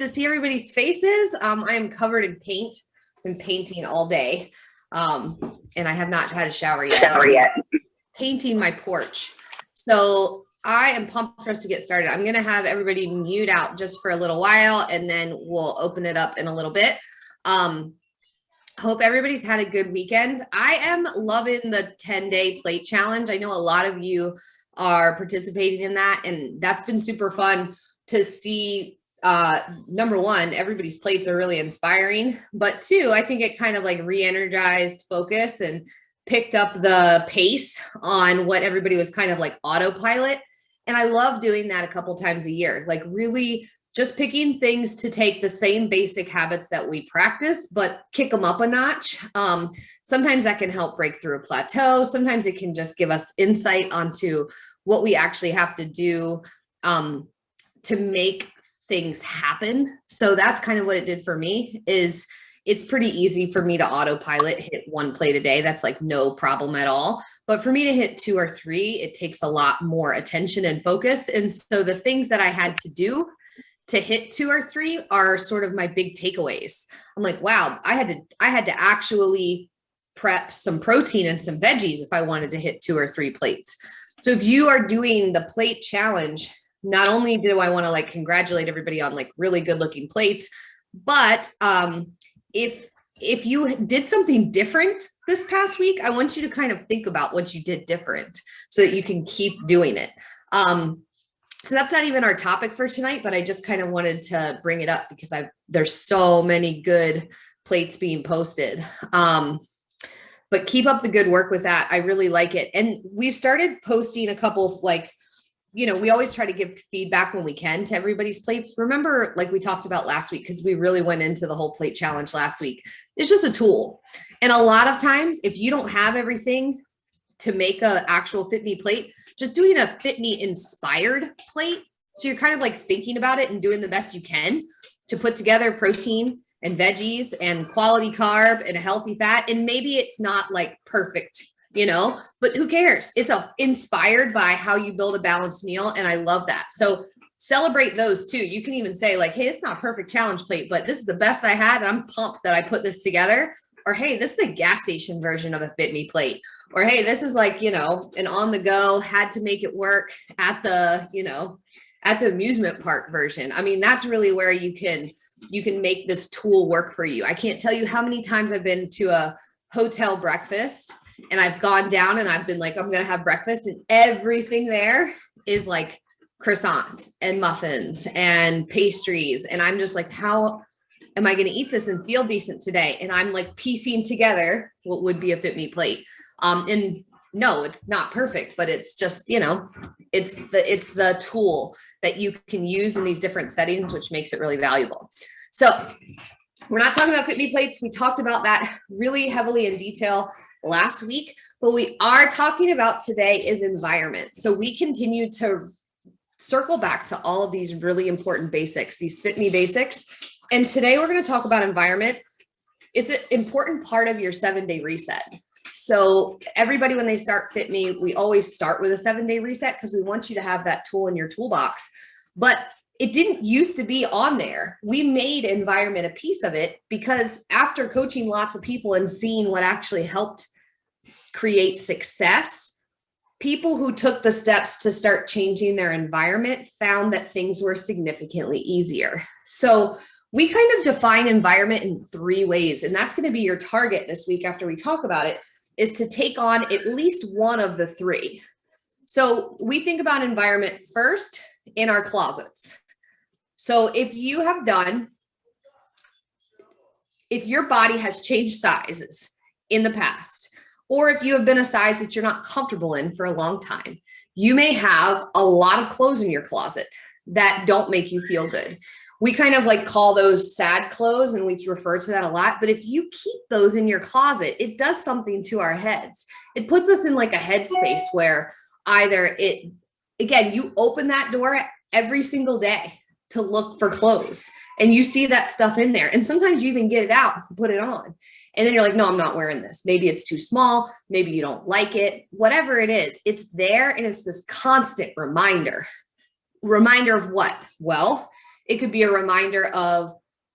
to see everybody's faces. I am covered in paint. Been painting all day, and I have not had a shower yet. Painting my porch. So I am pumped for us to get started. I'm going to have everybody mute out just for a little while, and then we'll open it up in a little bit. Hope everybody's had a good weekend. I am loving the 10-day plate challenge. I know a lot of you are participating in that, and that's been super fun to see. Number one, everybody's plates are really inspiring, but two, I think it kind of like re-energized focus and picked up the pace on what everybody was kind of like autopilot. And I love doing that a couple times a year, like really just picking things to take the same basic habits that we practice, but kick them up a notch. Sometimes that can help break through a plateau. Sometimes it can just give us insight onto what we actually have to do to make things happen. So that's kind of what it did for me. Is it's pretty easy for me to autopilot, hit one plate a day. That's like no problem at all. But for me to hit 2 or 3, it takes a lot more attention and focus. And so the things that I had to do to hit 2 or 3 are sort of my big takeaways. I'm like, wow, I had to actually prep some protein and some veggies if I wanted to hit 2 or 3 plates. So if you are doing the plate challenge, not only do I want to like congratulate everybody on like really good looking plates, but if you did something different this past week, I want you to kind of think about what you did different so that you can keep doing it. So that's not even our topic for tonight, but I just kind of wanted to bring it up because there's so many good plates being posted. But keep up the good work with that. I really like it. And we've started posting a couple of like, we always try to give feedback when we can to everybody's plates. Remember, like we talked about last week, because we really went into the whole plate challenge last week. It's just a tool. And a lot of times, if you don't have everything to make an actual Fitme plate, just doing a Fitme inspired plate. So you're kind of like thinking about it and doing the best you can to put together protein and veggies and quality carb and a healthy fat. And maybe it's not like perfect, but who cares? It's inspired by how you build a balanced meal. And I love that. So celebrate those too. You can even say like, hey, it's not a perfect challenge plate, but this is the best I had. And I'm pumped that I put this together. Or, hey, this is the gas station version of a Fitme plate. Or, hey, this is like, an on the go, had to make it work at the, at the amusement park version. I mean, that's really where you can make this tool work for you. I can't tell you how many times I've been to a hotel breakfast and I've gone down and I've been like, I'm going to have breakfast, and everything there is like croissants and muffins and pastries. And I'm just like, how am I going to eat this and feel decent today? And I'm like piecing together what would be a Fitme plate. And no, it's not perfect, but it's just, it's the tool that you can use in these different settings, which makes it really valuable. So we're not talking about Fitme plates. We talked about that really heavily in detail last week. What we are talking about today is environment. So we continue to circle back to all of these really important basics, these Fitme basics. And today we're going to talk about environment. It's an important part of your 7-day reset. So everybody, when they start Fitme, we always start with a 7-day reset because we want you to have that tool in your toolbox. But it didn't used to be on there. We made environment a piece of it because after coaching lots of people and seeing what actually helped create success, people who took the steps to start changing their environment found that things were significantly easier. So we kind of define environment in 3 ways, and that's going to be your target this week after we talk about it, is to take on at least one of the 3. So we think about environment first in our closets. So if your body has changed sizes in the past, or if you have been a size that you're not comfortable in for a long time, you may have a lot of clothes in your closet that don't make you feel good. We kind of like call those sad clothes, and we refer to that a lot. But if you keep those in your closet, it does something to our heads. It puts us in like a headspace where you open that door every single day to look for clothes, and you see that stuff in there. And sometimes you even get it out and put it on. And then you're like, no, I'm not wearing this. Maybe it's too small. Maybe you don't like it. Whatever it is, it's there. And it's this constant reminder of what? Well, It could be a reminder of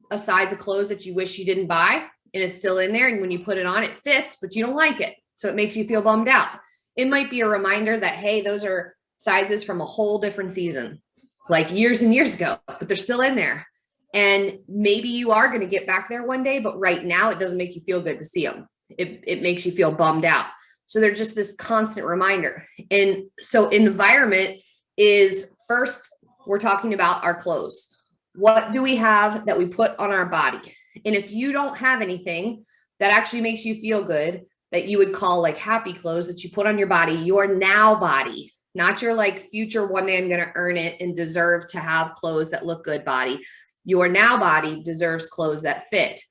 a size of clothes that you wish you didn't buy and it's still in there. And when you put it on, it fits, but you don't like it. So it makes you feel bummed out. It might be a reminder that, hey, those are sizes from a whole different season, like years and years ago, but they're still in there. And maybe you are going to get back there one day, but right now it doesn't make you feel good to see them. It makes you feel bummed out. So they're just this constant reminder. And so environment is first, we're talking about our clothes. What do we have that we put on our body? And if you don't have anything that actually makes you feel good, that you would call like happy clothes that you put on your body, your now body, not your like future one day I'm going to earn it and deserve to have clothes that look good body. Your now body deserves clothes that fit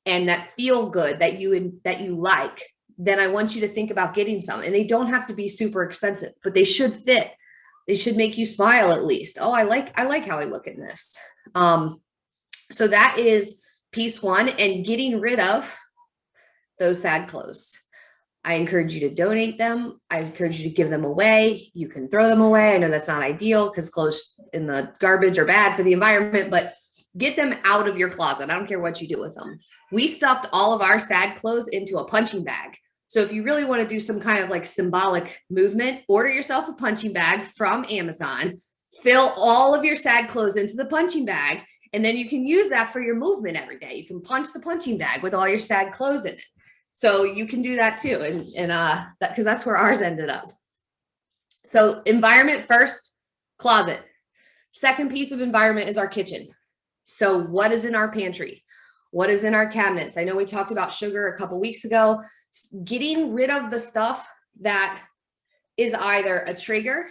and that feel good, that you like. Then I want you to think about getting some, and they don't have to be super expensive, but they should fit. They should make you smile at least. Oh, I like how I look in this. So that is piece one, and getting rid of those sad clothes. I encourage you to donate them. I encourage you to give them away. You can throw them away. I know that's not ideal because clothes in the garbage are bad for the environment, but get them out of your closet. I don't care what you do with them. We stuffed all of our sad clothes into a punching bag. So if you really want to do some kind of like symbolic movement, order yourself a punching bag from Amazon, fill all of your sad clothes into the punching bag, and then you can use that for your movement every day. You can punch the punching bag with all your sad clothes in it. So you can do that too. And because that's where ours ended up. So environment first, closet. Second piece of environment is our kitchen. So what is in our pantry? What is in our cabinets? I know we talked about sugar a couple weeks ago. Getting rid of the stuff that is either a trigger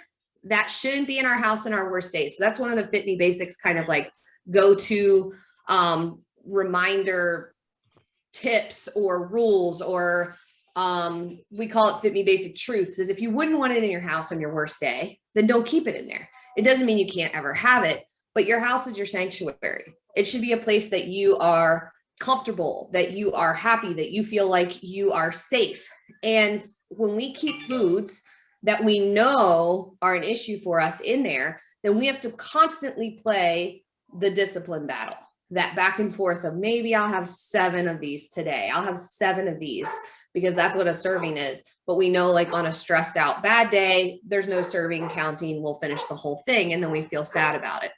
that shouldn't be in our house in our worst days. So that's one of the Fitme basics kind of like go-to reminder tips or rules, or we call it Fitme basic truths, is if you wouldn't want it in your house on your worst day, then don't keep it in there. It doesn't mean you can't ever have it, but your house is your sanctuary. It should be a place that you are comfortable, that you are happy, that you feel like you are safe. And when we keep foods that we know are an issue for us in there, then we have to constantly play the discipline battle, that back and forth of maybe I'll have 7 of these today. I'll have 7 of these because that's what a serving is. But we know like on a stressed out bad day, there's no serving counting. We'll finish the whole thing and then we feel sad about it.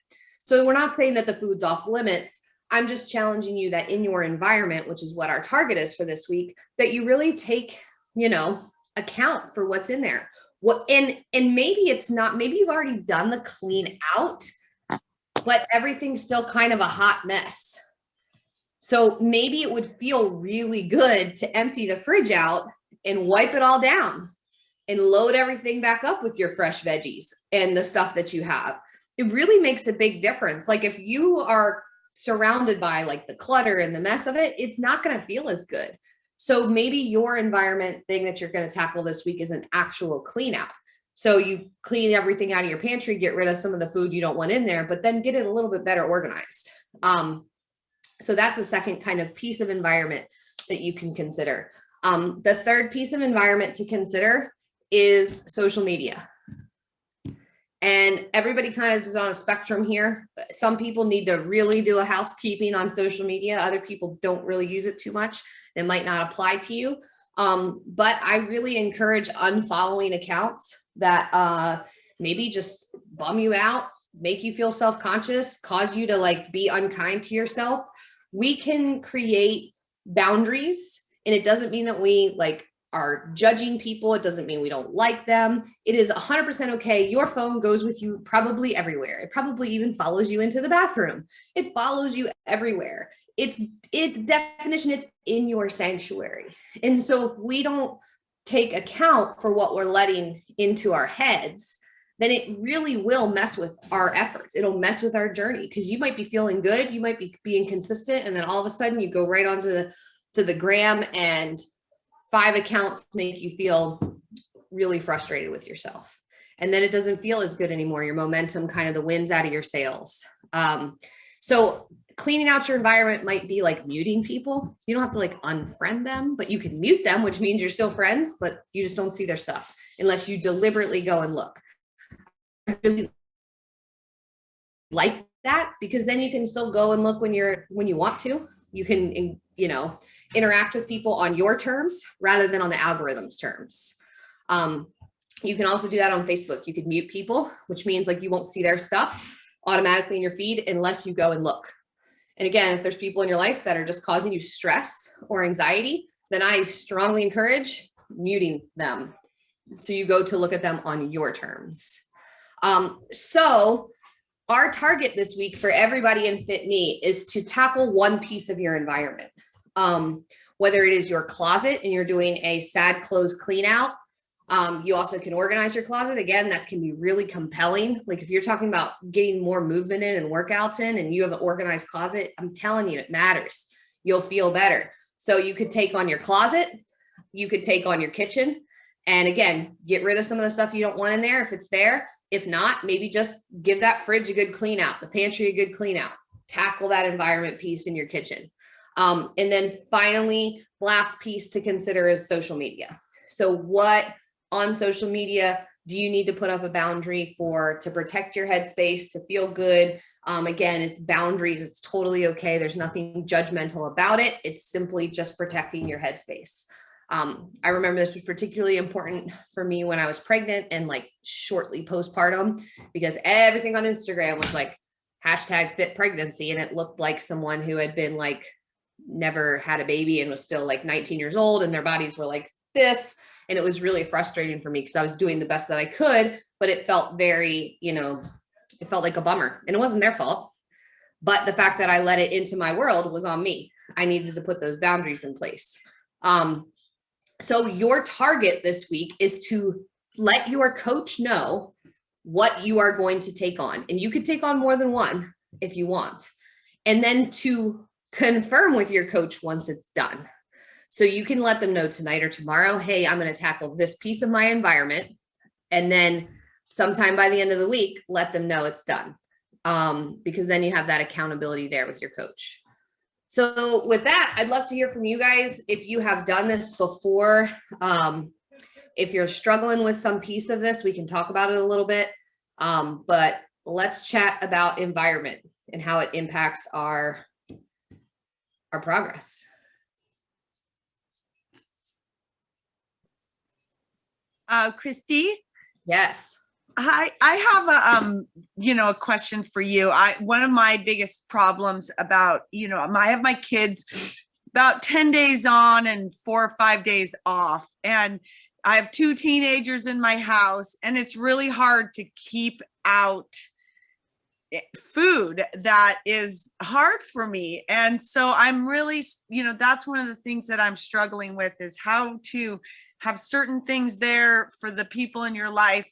So we're not saying that the food's off limits. I'm just challenging you that in your environment, which is what our target is for this week, that you really take, account for what's in there. And maybe it's not, maybe you've already done the clean out, but everything's still kind of a hot mess. So maybe it would feel really good to empty the fridge out and wipe it all down and load everything back up with your fresh veggies and the stuff that you have. It really makes a big difference. Like if you are surrounded by like the clutter and the mess of it, it's not going to feel as good. So maybe your environment thing that you're going to tackle this week is an actual clean out. So you clean everything out of your pantry, get rid of some of the food you don't want in there, but then get it a little bit better organized. So that's a second kind of piece of environment that you can consider. The third piece of environment to consider is social media. And everybody kind of is on a spectrum here. Some people need to really do a housekeeping on social media. Other people don't really use it too much. It might not apply to you. But I really encourage unfollowing accounts that maybe just bum you out, make you feel self-conscious, cause you to like be unkind to yourself. We can create boundaries, and it doesn't mean that we like are judging people. It doesn't mean we don't like them. It is 100% okay. Your phone goes with you probably everywhere. It probably even follows you into the bathroom. It follows you everywhere. It's definition, it's in your sanctuary. And so if we don't take account for what we're letting into our heads, then it really will mess with our efforts. It'll mess with our journey, because you might be feeling good. You might be being consistent. And then all of a sudden you go right onto the gram, and 5 accounts make you feel really frustrated with yourself. And then it doesn't feel as good anymore. Your momentum, kind of the wind's out of your sails. So cleaning out your environment might be like muting people. You don't have to like unfriend them, but you can mute them, which means you're still friends, but you just don't see their stuff unless you deliberately go and look. I really like that, because then you can still go and look when you want to. You can, interact with people on your terms rather than on the algorithm's terms. You can also do that on Facebook. You could mute people, which means like you won't see their stuff automatically in your feed unless you go and look. And again, if there's people in your life that are just causing you stress or anxiety, then I strongly encourage muting them. So you go to look at them on your terms. So our target this week for everybody in Fitme is to tackle one piece of your environment. Whether it is your closet and you're doing a sad clothes clean out. You also can organize your closet. Again, that can be really compelling. Like if you're talking about getting more movement in and workouts in and you have an organized closet, I'm telling you, it matters. You'll feel better. So you could take on your closet, you could take on your kitchen, and again, get rid of some of the stuff you don't want in there if it's there. If not, maybe just give that fridge a good clean out, the pantry a good clean out, tackle that environment piece in your kitchen. And then finally, last piece to consider is social media. So what on social media do you need to put up a boundary to protect your headspace, to feel good? Again, it's boundaries. It's totally okay. There's nothing judgmental about it. It's simply just protecting your headspace. I remember this was particularly important for me when I was pregnant and like shortly postpartum, because everything on Instagram was like #fit pregnancy. And it looked like someone who had been like, never had a baby and was still like 19 years old and their bodies were like this. And it was really frustrating for me because I was doing the best that I could, but it felt very, it felt like a bummer, and it wasn't their fault. But the fact that I let it into my world was on me. I needed to put those boundaries in place. So your target this week is to let your coach know what you are going to take on. And you could take on more than one if you want. And then to confirm with your coach once it's done. So you can let them know tonight or tomorrow, hey, I'm going to tackle this piece of my environment. And then sometime by the end of the week, let them know it's done. Because then you have that accountability there with your coach. So with that, I'd love to hear from you guys. If you have done this before, if you're struggling with some piece of this, we can talk about it a little bit. But let's chat about environment and how it impacts our progress. Christy? Yes. I have a question for you. One of my biggest problems about, I have my kids about 10 days on and 4 or 5 days off. And I have 2 teenagers in my house, and it's really hard to keep out food. That is hard for me. And so I'm really, that's one of the things that I'm struggling with, is how to have certain things there for the people in your life.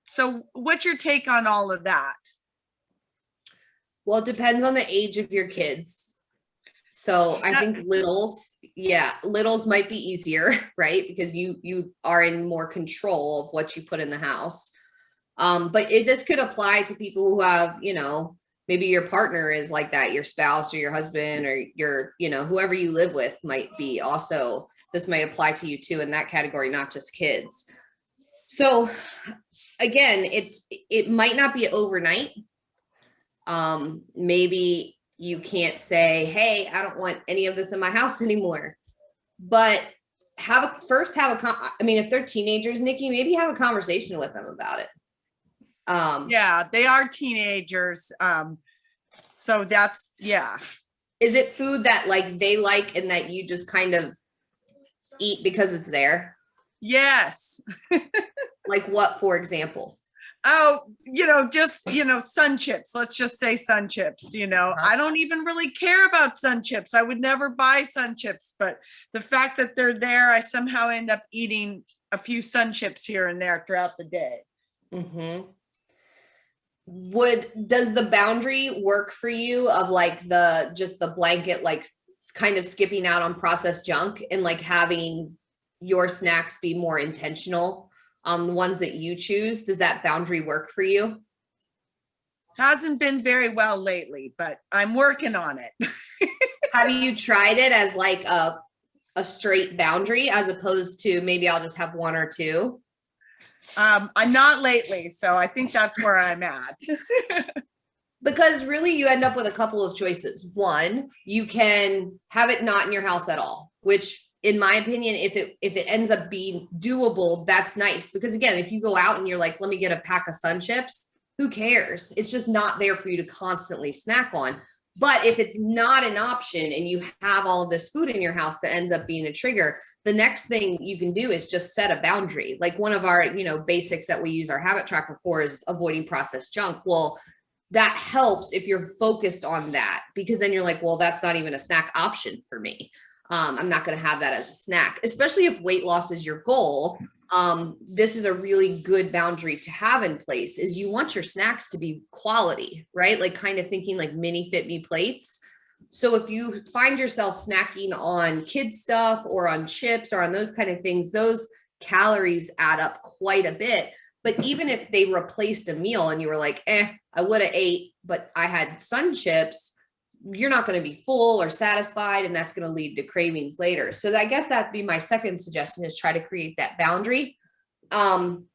So what's your take on all of that? Well, it depends on the age of your kids. So I think littles might be easier, right? Because you are in more control of what you put in the house. But this could apply to people who have, maybe your partner is like that, your spouse or your husband or your, whoever you live with might be also, this might apply to you too in that category, not just kids. So again, it might not be overnight. Maybe you can't say, hey, I don't want any of this in my house anymore, but if they're teenagers, Nikki, maybe have a conversation with them about it. Yeah, they are teenagers. So that's, yeah. Is it food that like they like and that you just kind of eat because it's there? Yes. Like what, for example? Oh, sun chips. Let's just say sun chips. I don't even really care about sun chips. I would never buy sun chips, but the fact that they're there, I somehow end up eating a few sun chips here and there throughout the day. Mm-hmm. Does the boundary work for you of like the blanket, like kind of skipping out on processed junk and like having your snacks be more intentional on the ones that you choose? Does that boundary work for you? Hasn't been very well lately, but I'm working on it. Have you tried it as like a straight boundary as opposed to maybe I'll just have 1 or 2? I'm not lately, so I think that's where I'm at. Because really you end up with a couple of choices. One, you can have it not in your house at all, which in my opinion, if it ends up being doable, that's nice. Because again, if you go out and you're like, let me get a pack of Sun Chips, who cares? It's just not there for you to constantly snack on. But if it's not an option and you have all of this food in your house that ends up being a trigger, the next thing you can do is just set a boundary. Like one of our, basics that we use our habit tracker for is avoiding processed junk. Well, that helps if you're focused on that, because then you're like, well, that's not even a snack option for me. I'm not going to have that as a snack, especially if weight loss is your goal. This is a really good boundary to have in place, is you want your snacks to be quality, right? Like kind of thinking like mini Fitme plates. So if you find yourself snacking on kid stuff or on chips or on those kind of things, those calories add up quite a bit. But even if they replaced a meal and you were like, I would have ate, but I had Sun Chips, you're not going to be full or satisfied, and that's going to lead to cravings later. So I guess that'd be my second suggestion, is try to create that boundary. And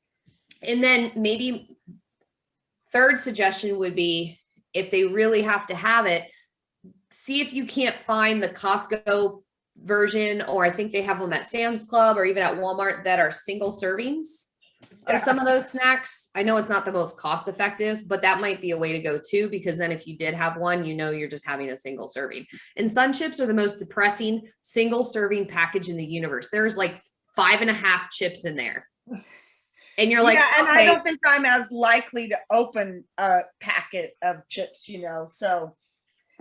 then maybe third suggestion would be, if they really have to have it, see if you can't find the Costco version, or I think they have them at Sam's Club or even at Walmart, that are single servings of some of those snacks. I know it's not the most cost effective, but that might be a way to go too, because then if you did have one, you're just having a single serving. And Sun Chips are the most depressing single serving package in the universe. There's like 5.5 chips in there. And you're like, and okay. I don't think I'm as likely to open a packet of chips, so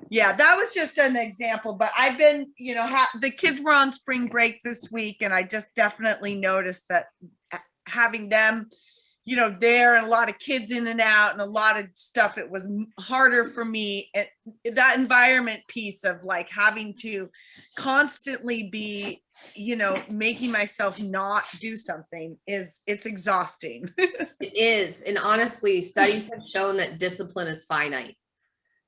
yeah, that was just an example. But I've been, the kids were on spring break this week, and I just definitely noticed that having them, there, and a lot of kids in and out and a lot of stuff, it was harder for me. That environment piece of like having to constantly be, making myself not do something, it's exhausting. It is. And honestly, studies have shown that discipline is finite.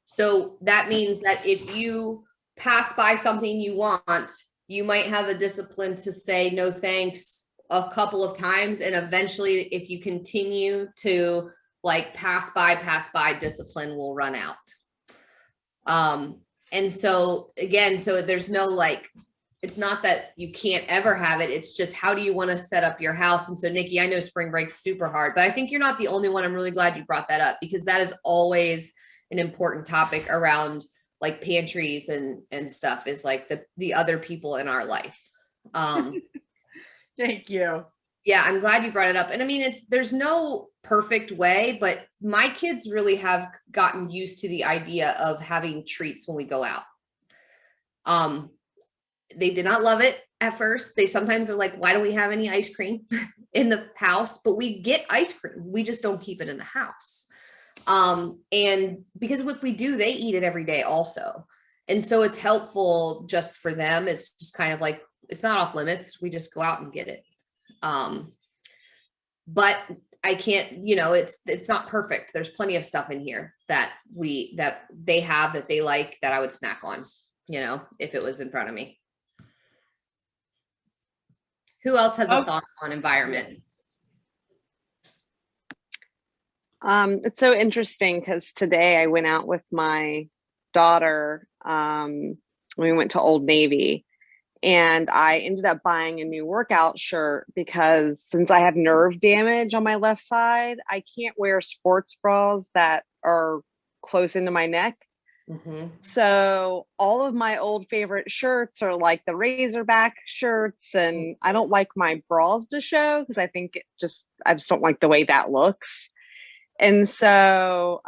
So that means that if you pass by something you want, you might have the discipline to say no thanks a couple of times. And eventually, if you continue to like pass by, discipline will run out. And so again, so there's no like, it's not that you can't ever have it. It's just, how do you want to set up your house? And so Nikki, I know spring break's super hard, but I think you're not the only one. I'm really glad you brought that up, because that is always an important topic around like pantries and stuff, is like the other people in our life. Thank you. Yeah, I'm glad you brought it up. And I mean, there's no perfect way, but my kids really have gotten used to the idea of having treats when we go out. They did not love it at first. They sometimes are like, why don't we have any ice cream in the house? But we get ice cream. We just don't keep it in the house. And because if we do, they eat it every day also. And so it's helpful just for them. It's just kind of like, it's not off limits. We just go out and get it. But I can't, it's not perfect. There's plenty of stuff in here that they have, that they like, that I would snack on, if it was in front of me. Who else has a thought on environment? It's so interesting, because today I went out with my daughter. We went to Old Navy, and I ended up buying a new workout shirt, because since I have nerve damage on my left side, I can't wear sports bras that are close into my neck. Mm-hmm. So all of my old favorite shirts are like the Razorback shirts, and I don't like my bras to show, because I just don't like the way that looks. And so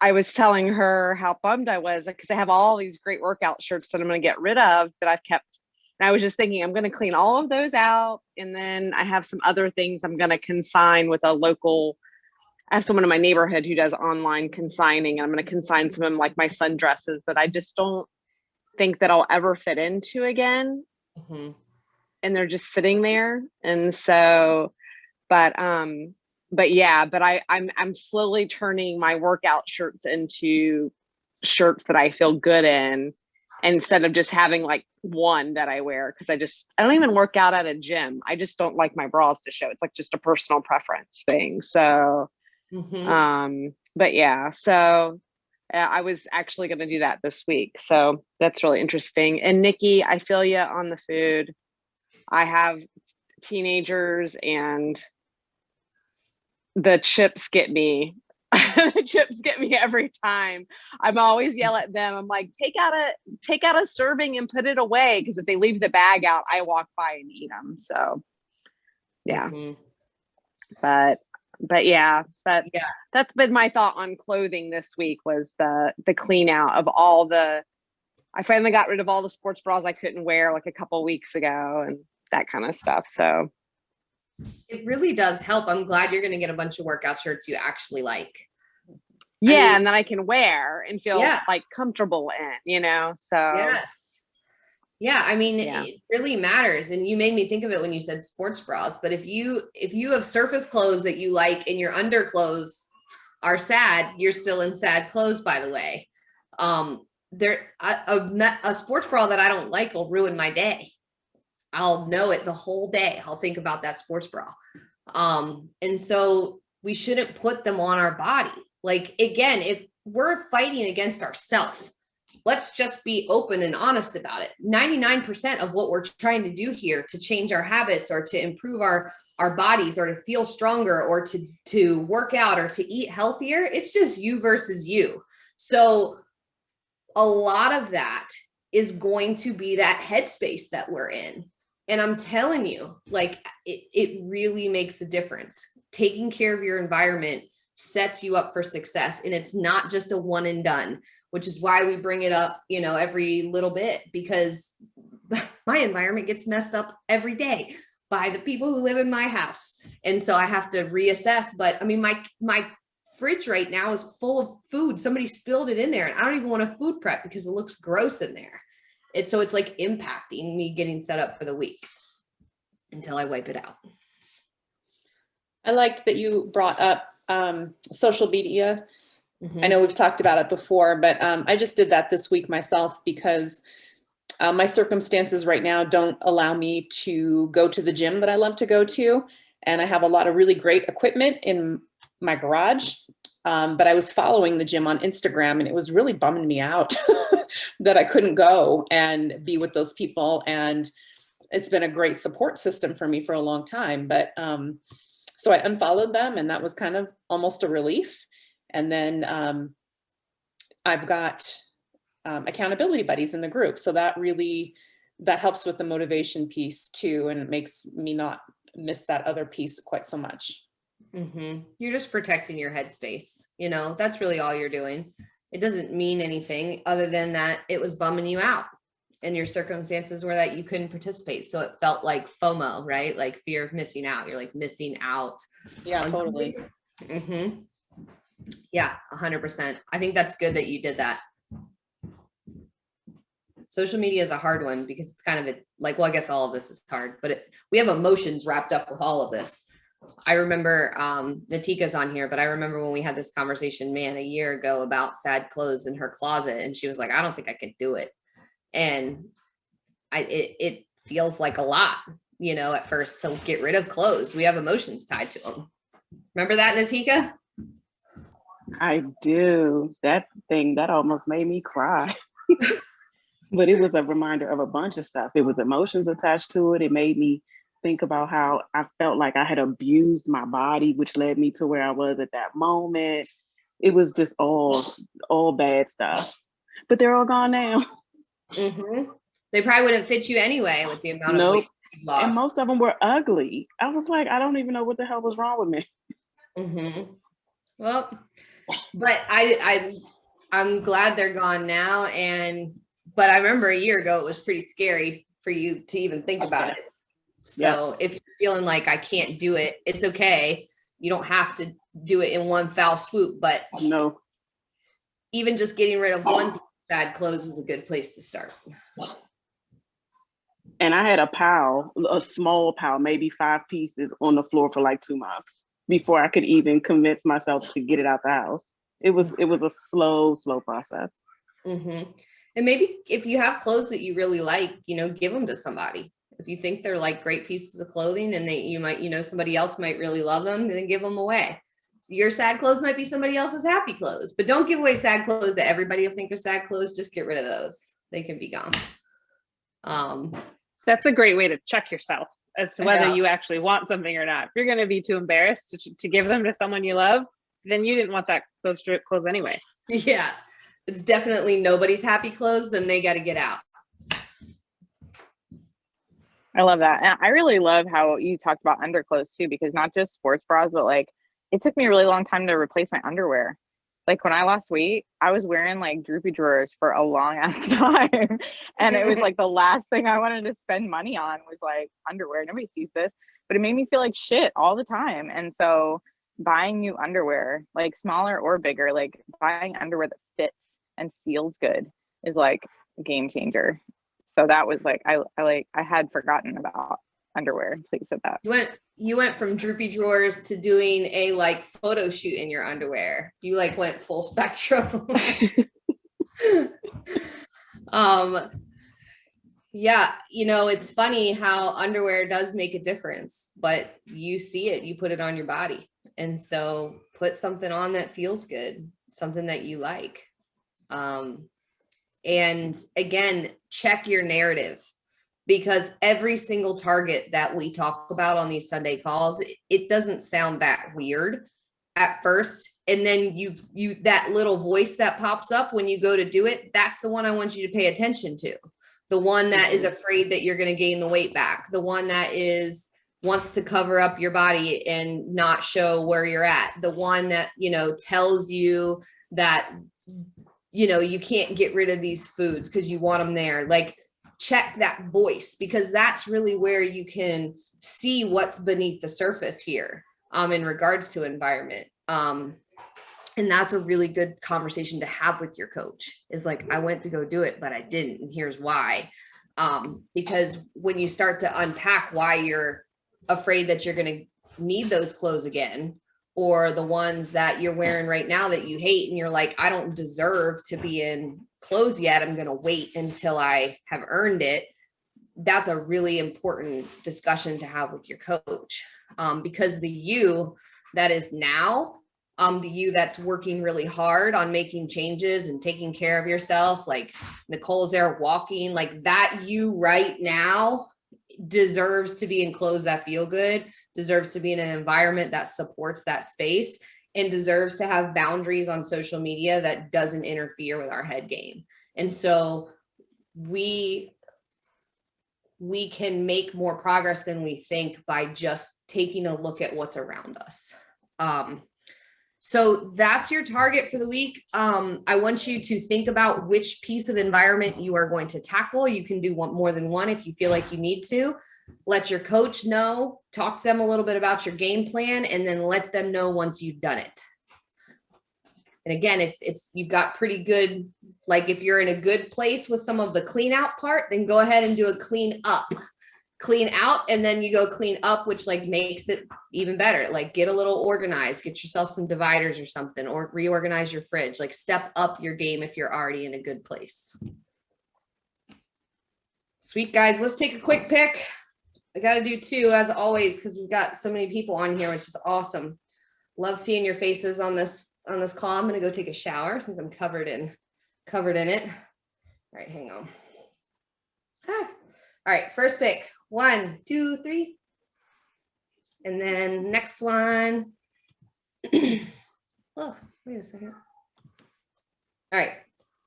I was telling her how bummed I was, because I have all these great workout shirts that I'm going to get rid of, that I've kept. And I was just thinking, I'm going to clean all of those out. And then I have some other things I'm going to consign with a local. I have someone in my neighborhood who does online consigning, and I'm going to consign some of them, like my sundresses, that I just don't think that I'll ever fit into again. Mm-hmm. And they're just sitting there. And so, but I'm slowly turning my workout shirts into shirts that I feel good in, instead of just having like one that I wear, because I don't even work out at a gym. I just don't like my bras to show. It's like just a personal preference thing. So But yeah, so I was actually going to do that this week. So that's really interesting. And Nikki, I feel you on the food. I have teenagers and the chips get me. The chips get me every time. I'm always yell at them. I'm like, take out a serving and put it away. Because if they leave the bag out, I walk by and eat them. So yeah. But yeah, that's been my thought on clothing this week was the clean out of all the, I finally got rid of all the sports bras I couldn't wear like a couple weeks ago and that kind of stuff. So it really does help. I'm glad you're going to get a bunch of workout shirts you actually like. Yeah, I mean, and then I can wear and feel like comfortable in, so. Yes. Yeah, I mean, it really matters. And you made me think of it when you said sports bras, but if you have surface clothes that you like and your underclothes are sad, you're still in sad clothes, by the way. A sports bra that I don't like will ruin my day. I'll know it the whole day. I'll think about that sports bra. And so we shouldn't put them on our body. Like, again, if we're fighting against ourselves, let's just be open and honest about it. 99% of what we're trying to do here to change our habits or to improve our bodies or to feel stronger or to work out or to eat healthier, it's just you versus you. So a lot of that is going to be that headspace that we're in. And I'm telling you, like, it really makes a difference. Taking care of your environment sets you up for success. And it's not just a one and done, which is why we bring it up, every little bit, because my environment gets messed up every day by the people who live in my house. And so I have to reassess. But I mean, my fridge right now is full of food. Somebody spilled it in there and I don't even want to food prep because it looks gross in there. It's like impacting me getting set up for the week until I wipe it out. I liked that you brought up social media. I know we've talked about it before, but I just did that this week myself because my circumstances right now don't allow me to go to the gym that I love to go to. And I have a lot of really great equipment in my garage. But I was following the gym on Instagram and it was really bumming me out that I couldn't go and be with those people. And it's been a great support system for me for a long time. But so I unfollowed them and that was kind of almost a relief. And then I've got accountability buddies in the group. So that helps with the motivation piece too. And it makes me not miss that other piece quite so much. You're just protecting your headspace. That's really all you're doing. It doesn't mean anything other than that it was bumming you out and your circumstances were that you couldn't participate. So it felt like FOMO, right? Like fear of missing out. You're like missing out. Yeah, totally. Yeah, 100%. I think that's good that you did that. Social media is a hard one because it's kind of well, I guess all of this is hard, but we have emotions wrapped up with all of this. I remember Natika's on here, but I remember when we had this conversation, a year ago about sad clothes in her closet. And she was like, I don't think I could do it. And it feels like a lot, at first to get rid of clothes. We have emotions tied to them. Remember that, Natika? I do. That thing, that almost made me cry. But it was a reminder of a bunch of stuff. It was emotions attached to it. It made me think about how I felt like I had abused my body, which led me to where I was at that moment. It was just all bad stuff. But they're all gone now. They probably wouldn't fit you anyway with the amount of weight you've lost. And most of them were ugly. I was like, I don't even know what the hell was wrong with me. Well, but I'm glad they're gone now. But I remember a year ago, it was pretty scary for you to even think about it. So if you're feeling like I can't do it, it's okay. You don't have to do it in one foul swoop, but no, even just getting rid of one piece of sad clothes is a good place to start. And I had a small pile, maybe 5 pieces on the floor for like 2 months before I could even convince myself to get it out the house. It was a slow process. And maybe if you have clothes that you really like, give them to somebody. If you think they're like great pieces of clothing and you might, somebody else might really love them, then give them away. Your sad clothes might be somebody else's happy clothes, but don't give away sad clothes that everybody will think are sad clothes. Just get rid of those. They can be gone. That's a great way to check yourself as to whether Yeah. you actually want something or not. If you're going to be too embarrassed to give them to someone you love, then you didn't want those clothes anyway. Yeah, it's definitely nobody's happy clothes. Then they got to get out. I love that. And I really love how you talked about underclothes too, because not just sports bras, but like it took me a really long time to replace my underwear. Like when I lost weight, I was wearing like droopy drawers for a long ass time. And it was like the last thing I wanted to spend money on was like underwear. Nobody sees this, but it made me feel like shit all the time. And so buying new underwear, like smaller or bigger, like buying underwear that fits and feels good is like a game changer. So that was like, I had forgotten about underwear until you said that. You went from droopy drawers to doing a like photo shoot in your underwear. You like went full spectrum. Yeah, you know, it's funny how underwear does make a difference, but you see it, you put it on your body. And so put something on that feels good, something that you like. And again, check your narrative, because every single target that we talk about on these Sunday calls, it doesn't sound that weird at first. And then you that little voice that pops up when you go to do it, that's the one I want you to pay attention to. The one that is afraid that you're going to gain the weight back. The one that wants to cover up your body and not show where you're at. The one that, you know, tells you that, you know, you can't get rid of these foods because you want them there. Like, check that voice, because that's really where you can see what's beneath the surface here in regards to environment. And that's a really good conversation to have with your coach, is like, I went to go do it, but I didn't. And here's why. Because when you start to unpack why you're afraid that you're going to need those clothes again, or the ones that you're wearing right now that you hate, and you're like, I don't deserve to be in clothes yet, I'm going to wait until I have earned it. That's a really important discussion to have with your coach, because the you that is now, the you that's working really hard on making changes and taking care of yourself, like Nicole's there walking, like that you right now deserves to be in clothes that feel good, deserves to be in an environment that supports that space, and deserves to have boundaries on social media that doesn't interfere with our head game. And so we can make more progress than we think by just taking a look at what's around us. So that's your target for the week. I want you to think about which piece of environment you are going to tackle. You can do more than one if you feel like you need to. Let your coach know, talk to them a little bit about your game plan, and then let them know once you've done it. And again, it's you've got pretty good, like if you're in a good place with some of the clean out part, then go ahead and do a clean out, and then you go clean up, which like makes it even better. Like get a little organized, get yourself some dividers or something, or reorganize your fridge, like step up your game if you're already in a good place. Sweet, guys, let's take a quick pick. I got to do two as always, because we've got so many people on here, which is awesome. Love seeing your faces on this call. I'm going to go take a shower since I'm covered in it. All right, hang on. All right, first pick. 1, 2, 3. And then next one. Oh, wait a second. All right.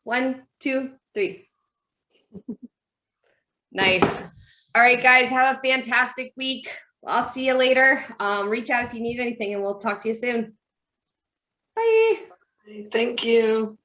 1, 2, 3. Nice. All right, guys, have a fantastic week. I'll see you later. Reach out if you need anything, and we'll talk to you soon. Bye. Thank you.